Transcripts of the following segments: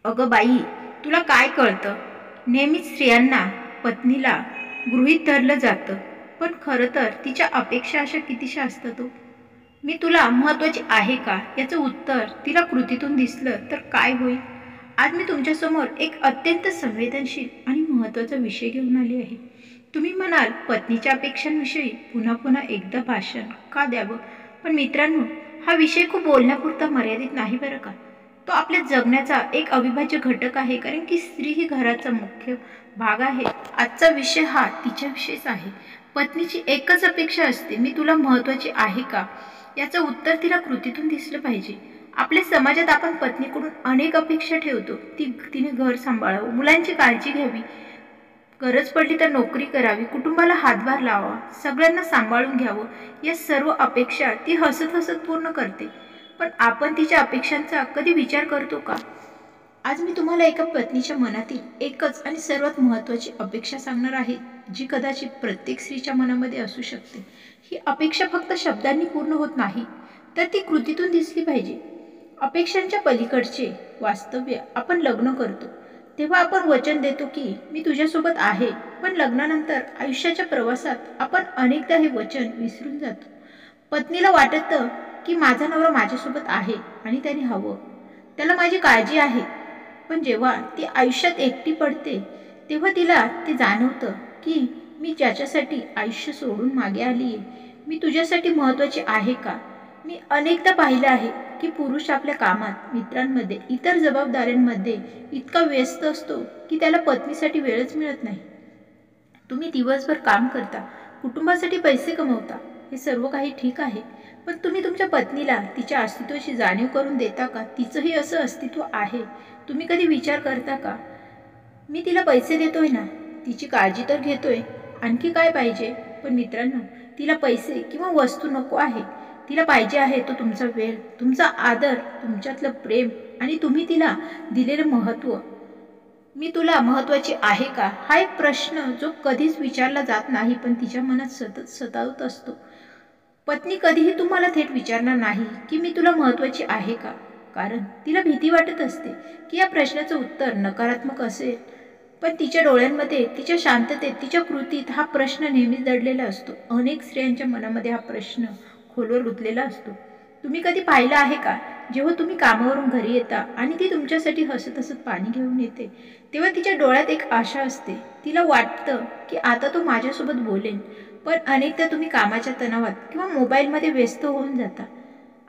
अगं बाई, तुला काय कळतं? नेहमीच स्त्रियांना पत्नीला गृहीत धरलं जातं, पण खरं तर तिच्या अपेक्षा अशा कितीशा असतात हो. मी तुला महत्त्वाची आहे का याचं उत्तर तिला कृतीतून दिसलं तर काय होईल? आज मी तुमच्यासमोर एक अत्यंत संवेदनशील आणि महत्त्वाचा विषय घेऊन आली आहे. तुम्ही म्हणाल पत्नीच्या अपेक्षांविषयी पुन्हा पुन्हा एकदा भाषण का द्यावं? पण मित्रांनो, हा विषय खूप बोलण्यापुरता मर्यादित नाही बरं का. तो आपल्या जगण्याचा एक अविभाज्य घटक आहे, कारण की स्त्री ही घराचा मुख्य भाग आहे. आजचा विषय हा तिच्याविषयीच आहे. पत्नीची एकच अपेक्षा असते, मी तुला महत्त्वाची आहे का याचं उत्तर तिला कृतीतून दिसलं पाहिजे. आपल्या समाजात आपण पत्नीकडून अनेक अपेक्षा ठेवतो. तिने घर सांभाळावं, मुलांची काळजी घ्यावी, गरज पडली तर नोकरी करावी, कुटुंबाला हातभार लावावा, सगळ्यांना सांभाळून घ्यावं. या सर्व अपेक्षा ती हसत हसत पूर्ण करते. पण आपण तिच्या अपेक्षांचा कधी विचार करतो का? आज मी तुम्हाला एका पत्नीच्या मनातील एकच आणि सर्वात महत्त्वाची अपेक्षा सांगणार आहे, जी कदाचित प्रत्येक स्त्रीच्या मनामध्ये असू शकते. ही अपेक्षा फक्त शब्दांनी पूर्ण होत नाही, तर ती कृतीतून दिसली पाहिजे. अपेक्षांच्या पलीकडचे वास्तव्य. आपण लग्न करतो तेव्हा आपण वचन देतो की मी तुझ्यासोबत आहे, पण लग्नानंतर आयुष्याच्या प्रवासात आपण अनेकदा हे वचन विसरून जातो. पत्नीला वाटतं की माझा नवरा माझ्यासोबत आहे आणि त्याने हवं, त्याला माझी काळजी आहे. पण जेव्हा ती आयुष्यात एकटी पडते तेव्हा तिला ते जाणवतं की मी ज्याच्यासाठी आयुष्य सोडून मागे आली आहे, मी तुझ्यासाठी महत्त्वाची आहे का? मी अनेकदा पाहिलं आहे की पुरुष आपल्या कामात, मित्रांमध्ये, इतर जबाबदाऱ्यांमध्ये इतका व्यस्त असतो की त्याला पत्नीसाठी वेळच मिळत नाही. तुम्ही दिवसभर काम करता, कुटुंबासाठी पैसे कमवता, हे सर्व काही ठीक आहे, पण तुम्ही तुमच्या पत्नीला तिच्या अस्तित्वाची जाणीव करून देता का? तिचंही असं अस्तित्व आहे. तुम्ही कधी विचार करता का? मी तिला पैसे देतोय ना, तिची काळजी तर घेतोय, आणखी काय पाहिजे? पण मित्रांनो, तिला पैसे किंवा वस्तू नको आहे. तिला पाहिजे आहे तो तुमचा वेळ, तुमचा आदर, तुमच्यातलं प्रेम आणि तुम्ही तिला दिलेलं महत्त्व. मी तुला महत्त्वाची आहे का, हा एक प्रश्न जो कधीच विचारला जात नाही, पण तिच्या मनात सतत सतावत असतो. पत्नी कधीही तुम्हाला थेट विचारणार नाही की मी तुला महत्त्वाची आहे का, कारण तिला भीती वाटत असते की या प्रश्नाचं उत्तर नकारात्मक असेल. पण तिच्या डोळ्यांमध्ये, तिच्या शांततेत, तिच्या कृतीत हा प्रश्न नेहमीच दडलेला असतो. अनेक स्त्रियांच्या मनामध्ये हा प्रश्न खोलवर रुतलेला असतो. तुम्ही कधी पाहिलं आहे का, जेव्हा तुम्ही कामावरून घरी येता आणि ती तुमच्यासाठी हसत हसत पाणी घेऊन येते, तेव्हा तिच्या डोळ्यात एक आशा असते. तिला वाटतं की आता तो माझ्यासोबत बोलेन. पण अनेकदा तुम्ही कामाच्या तणावात किंवा मोबाईलमध्ये व्यस्त होऊन जाता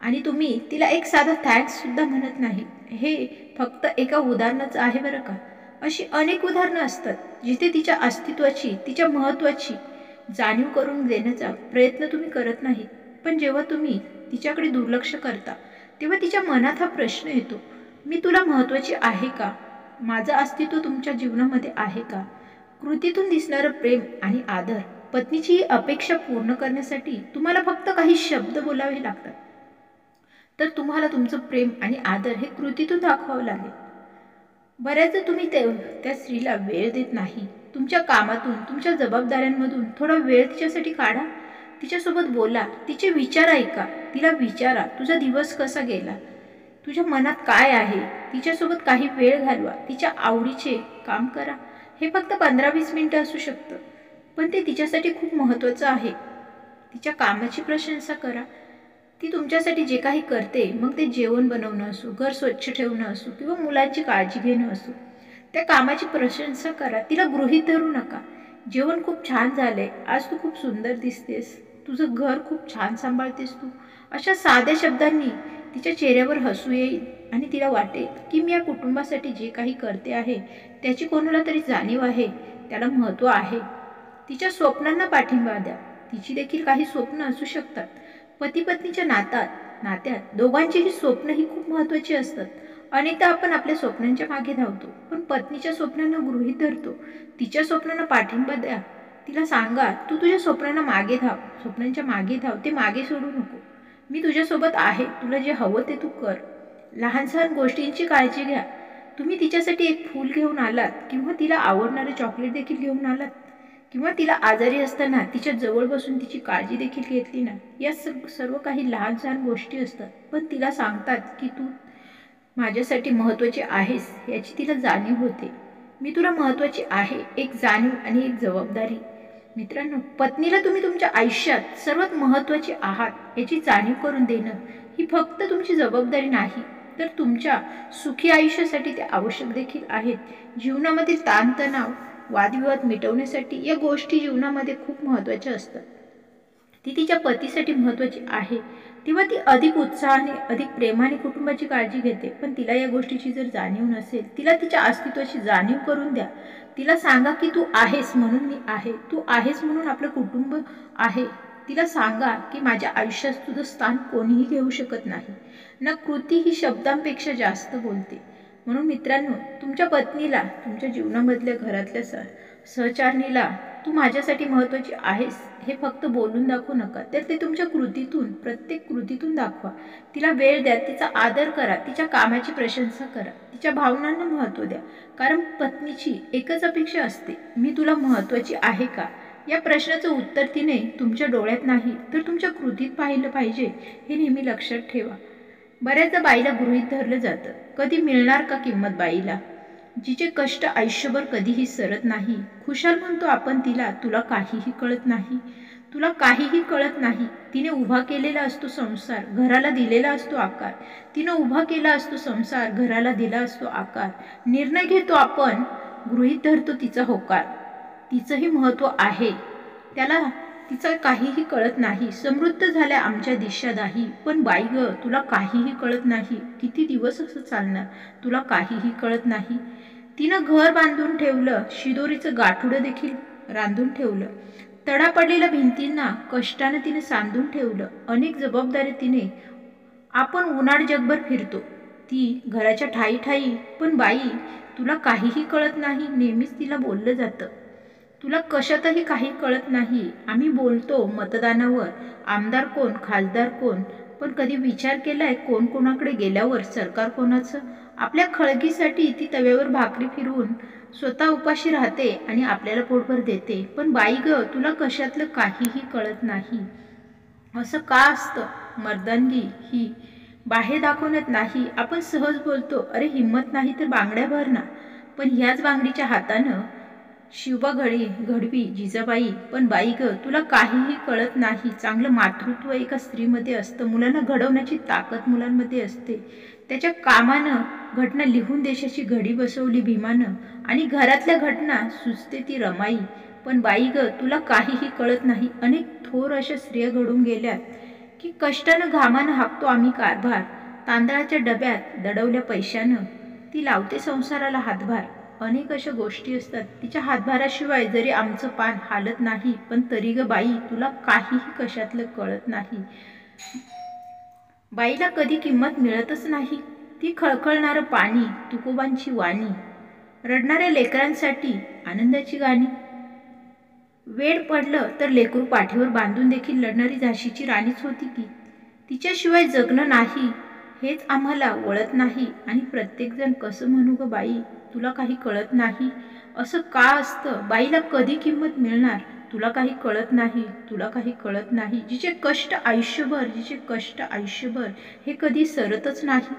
आणि तुम्ही तिला एक साधा थँक्ससुद्धा म्हणत नाही. हे फक्त एका उदाहरणाचं आहे बरं का. अशी अनेक उदाहरणं असतात जिथे तिच्या अस्तित्वाची, तिच्या महत्त्वाची जाणीव करून देण्याचा प्रयत्न तुम्ही करत नाही. पण जेव्हा तुम्ही तिच्याकडे दुर्लक्ष करता तेव्हा तिच्या मनात हा प्रश्न येतो, मी तुला महत्त्वाची आहे का? माझं अस्तित्व तुमच्या जीवनामध्ये आहे का? कृतीतून दिसणारं प्रेम आणि आदर. पत्नीची ही अपेक्षा पूर्ण करण्यासाठी तुम्हाला फक्त काही शब्द बोलावे लागतात, तर तुम्हाला तुमचं प्रेम आणि आदर हे कृतीतून दाखवावं लागेल. बऱ्याचदा तुम्ही त्या स्त्रीला वेळ देत नाही. तुमच्या कामातून, तुमच्या जबाबदाऱ्यांमधून थोडा वेळ तिच्यासाठी काढा. तिच्यासोबत बोला, तिचे विचार ऐका. तिला विचारा, तुझा दिवस कसा गेला, तुझ्या मनात काय आहे. तिच्यासोबत काही वेळ घालवा, तिच्या आवडीचे काम करा. हे फक्त 15-20 मिनिटं असू शकतं, पण ते तिच्यासाठी खूप महत्त्वाचं आहे. तिच्या कामाची प्रशंसा करा. ती तुमच्यासाठी जे काही करते, मग ते जेवण बनवणं असो, घर स्वच्छ ठेवणं असो किंवा मुलांची काळजी घेणं असो, त्या कामाची प्रशंसा करा. तिला गृहीत धरू नका. जेवण खूप छान झालंय, आज तू खूप सुंदर दिसतेस, तुझं घर खूप छान सांभाळतेस तू. अशा साध्या शब्दांनी तिच्या चेहऱ्यावर हसू येईल आणि तिला वाटेल की मी या कुटुंबासाठी जे काही करते आहे त्याची कोणाला तरी जाणीव आहे, त्याला महत्त्व आहे. तिच्या स्वप्नांना पाठिंबा द्या. तिची देखील काही स्वप्न असू शकतात. पती पत्नीच्या नात्यात दोघांचीही स्वप्न ही खूप महत्त्वाची असतात. अनेकदा आपण आपल्या स्वप्नांच्या मागे धावतो, पण पत्नीच्या स्वप्नांना गृहीत धरतो. तिच्या स्वप्नांना पाठिंबा द्या. तिला सांगा, तू तुझ्या स्वप्नांना मागे धाव, स्वप्नांच्या मागे धाव, ते मागे सोडू नको. मी तुझ्यासोबत आहे, तुला जे हवं ते तू कर. लहान सहान गोष्टींची काळजी घ्या. तुम्ही तिच्यासाठी एक फूल घेऊन आलात किंवा तिला आवडणारे चॉकलेट देखील घेऊन आलात किंवा तिला आजारी असताना तिच्या जवळ बसून तिची काळजी देखील घेतली ना, या सर्व काही लहान सहान गोष्टी असतात, पण तिला सांगतात की माझ्यासाठी महत्त्वाची आहेस याची तिला जाणीव होते. मी तुला महत्त्वाची आहे, एक जाणीव आणि एक जबाबदारी. मित्रांनो, पत्नीला तुम्ही तुमच्या आयुष्यात सर्वात महत्त्वाचे आहात याची जाणीव करून देणं ही फक्त तुमची जबाबदारी नाही, तर तुमच्या सुखी आयुष्यासाठी ते आवश्यक देखील आहेत. जीवनामधील ताणतणाव, वादविवाद मिटवण्यासाठी या गोष्टी जीवनामध्ये खूप महत्त्वाच्या असतात. ती तिच्या पतीसाठी महत्त्वाची आहे, तेव्हा ती अधिक उत्साहाने, अधिक प्रेमाने कुटुंबाची काळजी घेते. पण तिला या गोष्टीची जर जाणीव नसेल, तिला तिच्या अस्तित्वाची जाणीव करून द्या. तिला सांगा की तू आहेस म्हणून मी आहे, तू आहेस म्हणून आपलं कुटुंब आहे. तिला सांगा की माझ्या आयुष्यात तुझं स्थान कोणीही घेऊ शकत नाही. ना कृती ही शब्दांपेक्षा जास्त बोलते. म्हणून मित्रांनो, तुमच्या पत्नीला, तुमच्या जीवनामधल्या घरातल्या सहचारणीला तू माझ्यासाठी महत्त्वाची आहेस हे फक्त बोलून दाखवू नका, तर ते तुमच्या कृतीतून, प्रत्येक कृतीतून दाखवा. तिला वेळ द्या, तिचा आदर करा, तिच्या कामाची प्रशंसा करा, तिच्या भावनांना महत्त्व द्या. कारण पत्नीची एकच अपेक्षा असते, मी तुला महत्त्वाची आहे का? या प्रश्नाचं उत्तर तिने तुमच्या डोळ्यात नाही तर तुमच्या कृतीत पाहिलं पाहिजे, हे नेहमी लक्षात ठेवा. बऱ्याचदा बाईला गृहीत धरलं जातं. कधी मिळणार का किंमत बाईला, जिचे कष्ट आयुष्यभर कधीही सरत नाही. खुशाल म्हणतो आपण तिला, तुला काहीही कळत नाही, तुला काहीही कळत नाही. तिने उभा केलेला असतो संसार, घराला दिलेला असतो आकार. तिने उभा केला असतो संसार, घराला दिला असतो आकार. निर्णय घेतो आपण, गृहीत धरतो तिचा होकार. तिचंही महत्त्व आहे, त्याला तिचं काहीही कळत नाही. समृद्ध झाल्या आमच्या दिशादाही, पण बाई ग तुला काहीही कळत नाही. किती दिवस असं चालणार, तुला काहीही कळत नाही. तिनं घर बांधून ठेवलं, शिदोरीचं गाठुडं देखील रांधून ठेवलं. तडा पडलेल्या भिंतींना कष्टानं तिने सांधून ठेवलं. अनेक जबाबदारी तिने. आपण उन्हाळ जगभर फिरतो, ती घराच्या ठाई ठाई. पण बाई तुला काहीही कळत नाही, नेहमीच तिला बोललं जातं. तुला कशातही काही कळत नाही. आम्ही बोलतो मतदानावर, आमदार कोण, खासदार कोण, पण कधी विचार केलाय कोण कोणाकडे गेल्यावर सरकार कोणाचं? आपल्या खळगीसाठी ती तव्यावर भाकरी फिरवून स्वतः उपाशी राहते आणि आपल्याला पोटभर देते. पण बाई ग तुला कशातलं काहीही कळत नाही. असं का असतं? मर्दानगी ही बाहेर दाखवण्यात नाही. आपण सहज बोलतो, अरे हिंमत नाही तर बांगड्या भर ना. पण ह्याच बांगडीच्या हातानं शिवबा घडवी जिजाबाई. पण बाई ग तुला काहीही कळत नाही. चांगलं मातृत्व एका स्त्रीमध्ये असतं. मुलांना घडवण्याची ताकद मुलांमध्ये असते. त्याच्या कामानं घटना लिहून देशाची घडी बसवली भीमानं, आणि घरातल्या घटना सुचते ती रमाई. पण बाई ग तुला काहीही कळत नाही. अनेक थोर अशा स्त्रिया घडून गेल्यात की कष्टानं घामानं हाकतो आम्ही कारभार. तांदळाच्या डब्यात दडवल्या पैशानं ती लावते संसाराला हातभार. अनेक अशा गोष्टी असतात, तिच्या हातभाराशिवाय जरी आमचं पान हालत नाही. पण तरी ग बाई तुला काहीही कशातलं कळत नाही. बाईला कधी किंमत मिळतच नाही. ती खळखळणारं पाणी, तुकोबांची वाणी, रडणाऱ्या लेकरांसाठी आनंदाची गाणी. वेड पडलं तर लेकरू पाठीवर बांधून देखील लढणारी झाशीची राणीच होती की. तिच्याशिवाय जगणं नाही हेच आम्हाला वळत नाही. आणि प्रत्येकजण कसं म्हणू ग बाई तुला काही कळत नाही. असं का असतं? बाईला कधी किंमत मिळणार? तुला काही कळत नाही, तुला काही कळत नाही. जिचे कष्ट आयुष्यभर हे कधी सरतच नाही.